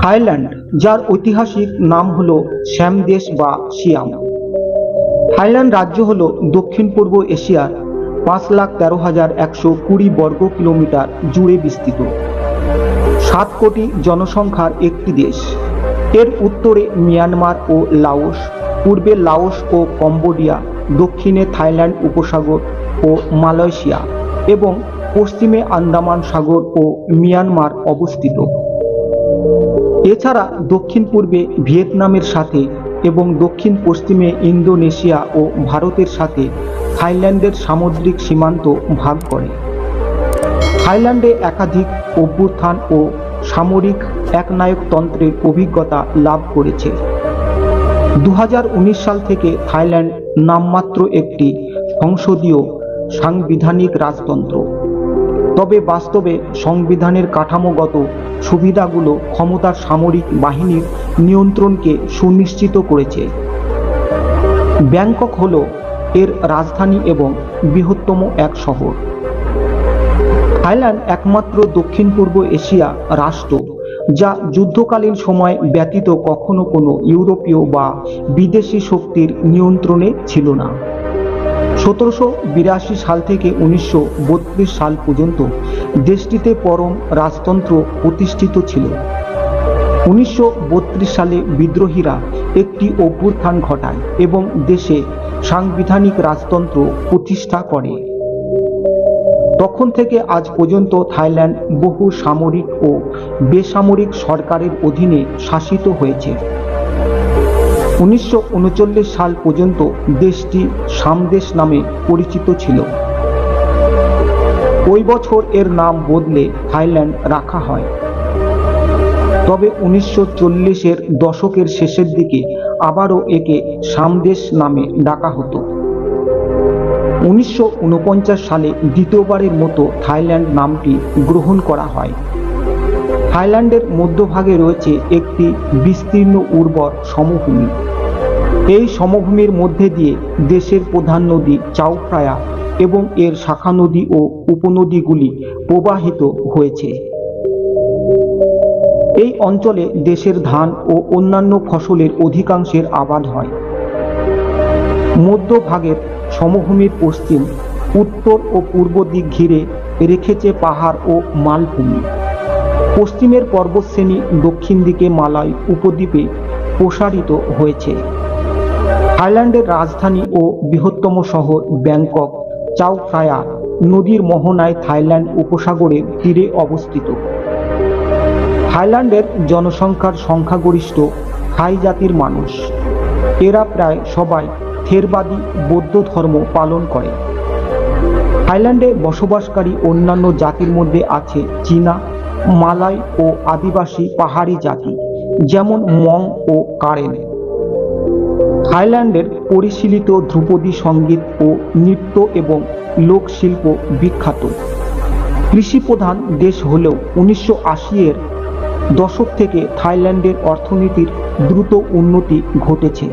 Thailand, যার ঐতিহাসিক নাম হল শ্যাম দেশ বা সিয়াম। থাইল্যান্ড রাজ্য হল দক্ষিণ পূর্ব এশিয়ার 5,13,120 বর্গ কিলোমিটার জুড়ে বিস্তৃত 7 কোটি জনসংখ্যার একটি দেশ। এর উত্তরে মিয়ানমার ও লাওস, পূর্বে লাওস ও কম্বোডিয়া, দক্ষিণে থাইল্যান্ড উপসাগর ও মালয়েশিয়া এবং পশ্চিমে আন্দামান সাগর ও মিয়ানমার অবস্থিত। এছাড়া দক্ষিণ পূর্বে ভিয়েতনামের সাথে এবং দক্ষিণ পশ্চিমে ইন্দোনেশিয়া ও ভারতের সাথে থাইল্যান্ডের সামুদ্রিক সীমান্ত ভাগ করে। থাইল্যান্ডে একাধিক অভ্যুত্থান ও সামরিক একনায়কতন্ত্রের অভিজ্ঞতা লাভ করেছে। 2019 সাল থেকে থাইল্যান্ড নামমাত্র একটি সংসদীয় সাংবিধানিক রাজতন্ত্র, তবে বাস্তবে সংবিধানের কাঠামোগত সুবিধাগুলো ক্ষমতার সামরিক বাহিনীর নিয়ন্ত্রণকে সুনিশ্চিত করেছে। ব্যাংকক হল এর রাজধানী এবং বৃহত্তম এক শহর। থাইল্যান্ড একমাত্র দক্ষিণ পূর্ব এশিয়া রাষ্ট্র যা যুদ্ধকালীন সময় ব্যতীত কখনো কোনো ইউরোপীয় বা বিদেশি শক্তির নিয়ন্ত্রণে ছিল না। 1782 সাল থেকে 1932 সাল পর্যন্ত দেশটিতে পরম রাজতন্ত্র প্রতিষ্ঠিত ছিল। 1932 সালে বিদ্রোহীরা একটি অভ্যুত্থান ঘটায় এবং দেশে সাংবিধানিক রাজতন্ত্র প্রতিষ্ঠা করে। তখন থেকে আজ পর্যন্ত থাইল্যান্ড বহু সামরিক ও বেসামরিক সরকারের অধীনে শাসিত হয়েছে। 1939 সাল পর্যন্ত দেশটি সামদেশ নামে পরিচিত ছিল। ওই বছর এর নাম বদলে থাইল্যান্ড রাখা হয়। তবে 1940-এর দশকের শেষের দিকে আবারও একে সামদেশ নামে ডাকা হতো। 1949 সালে দ্বিতীয়বারের মতো থাইল্যান্ড নামটি গ্রহণ করা হয়। থাইল্যান্ডের মধ্যভাগে রয়েছে একটি বিস্তীর্ণ উর্বর সমভূমি। এই সমভূমির মধ্যে দিয়ে দেশের প্রধান নদী চাও ফ্রায়া এবং এর শাখা নদী ও উপনদীগুলি প্রবাহিত হয়েছে। এই অঞ্চলে দেশের ধান ও অন্যান্য ফসলের অধিকাংশের আবাদ হয়। মধ্যভাগের সমভূমির পশ্চিম, উত্তর ও পূর্ব দিক ঘিরে রেখেছে পাহাড় ও মালভূমি। পশ্চিমের পর্বতশ্রেণী দক্ষিণ দিকে মালয় উপদ্বীপে প্রসারিত হয়েছে। থাইল্যান্ডের রাজধানী ও বৃহত্তম শহর ব্যাংকক চাও ফ্রায়া নদীর মোহনায় থাইল্যান্ড উপসাগরের তীরে অবস্থিত। থাইল্যান্ডের জনসংখ্যার সংখ্যাগরিষ্ঠ থাই জাতির মানুষ। এরা প্রায় সবাই থেরবাদী বৌদ্ধ ধর্ম পালন করে। থাইল্যান্ডে বসবাসকারী অন্যান্য জাতির মধ্যে আছে চীনা, মালয় ও আদিবাসী পাহাড়ি জাতি যেমন মং ও কারেন। থাইল্যান্ডের পরিশীলিত ধ্রুপদী সঙ্গীত ও নৃত্য এবং লোকশিল্প বিখ্যাত। কৃষিপ্রধান দেশ হলেও 1980-এর দশক থেকে থাইল্যান্ডের অর্থনীতির দ্রুত উন্নতি ঘটেছে।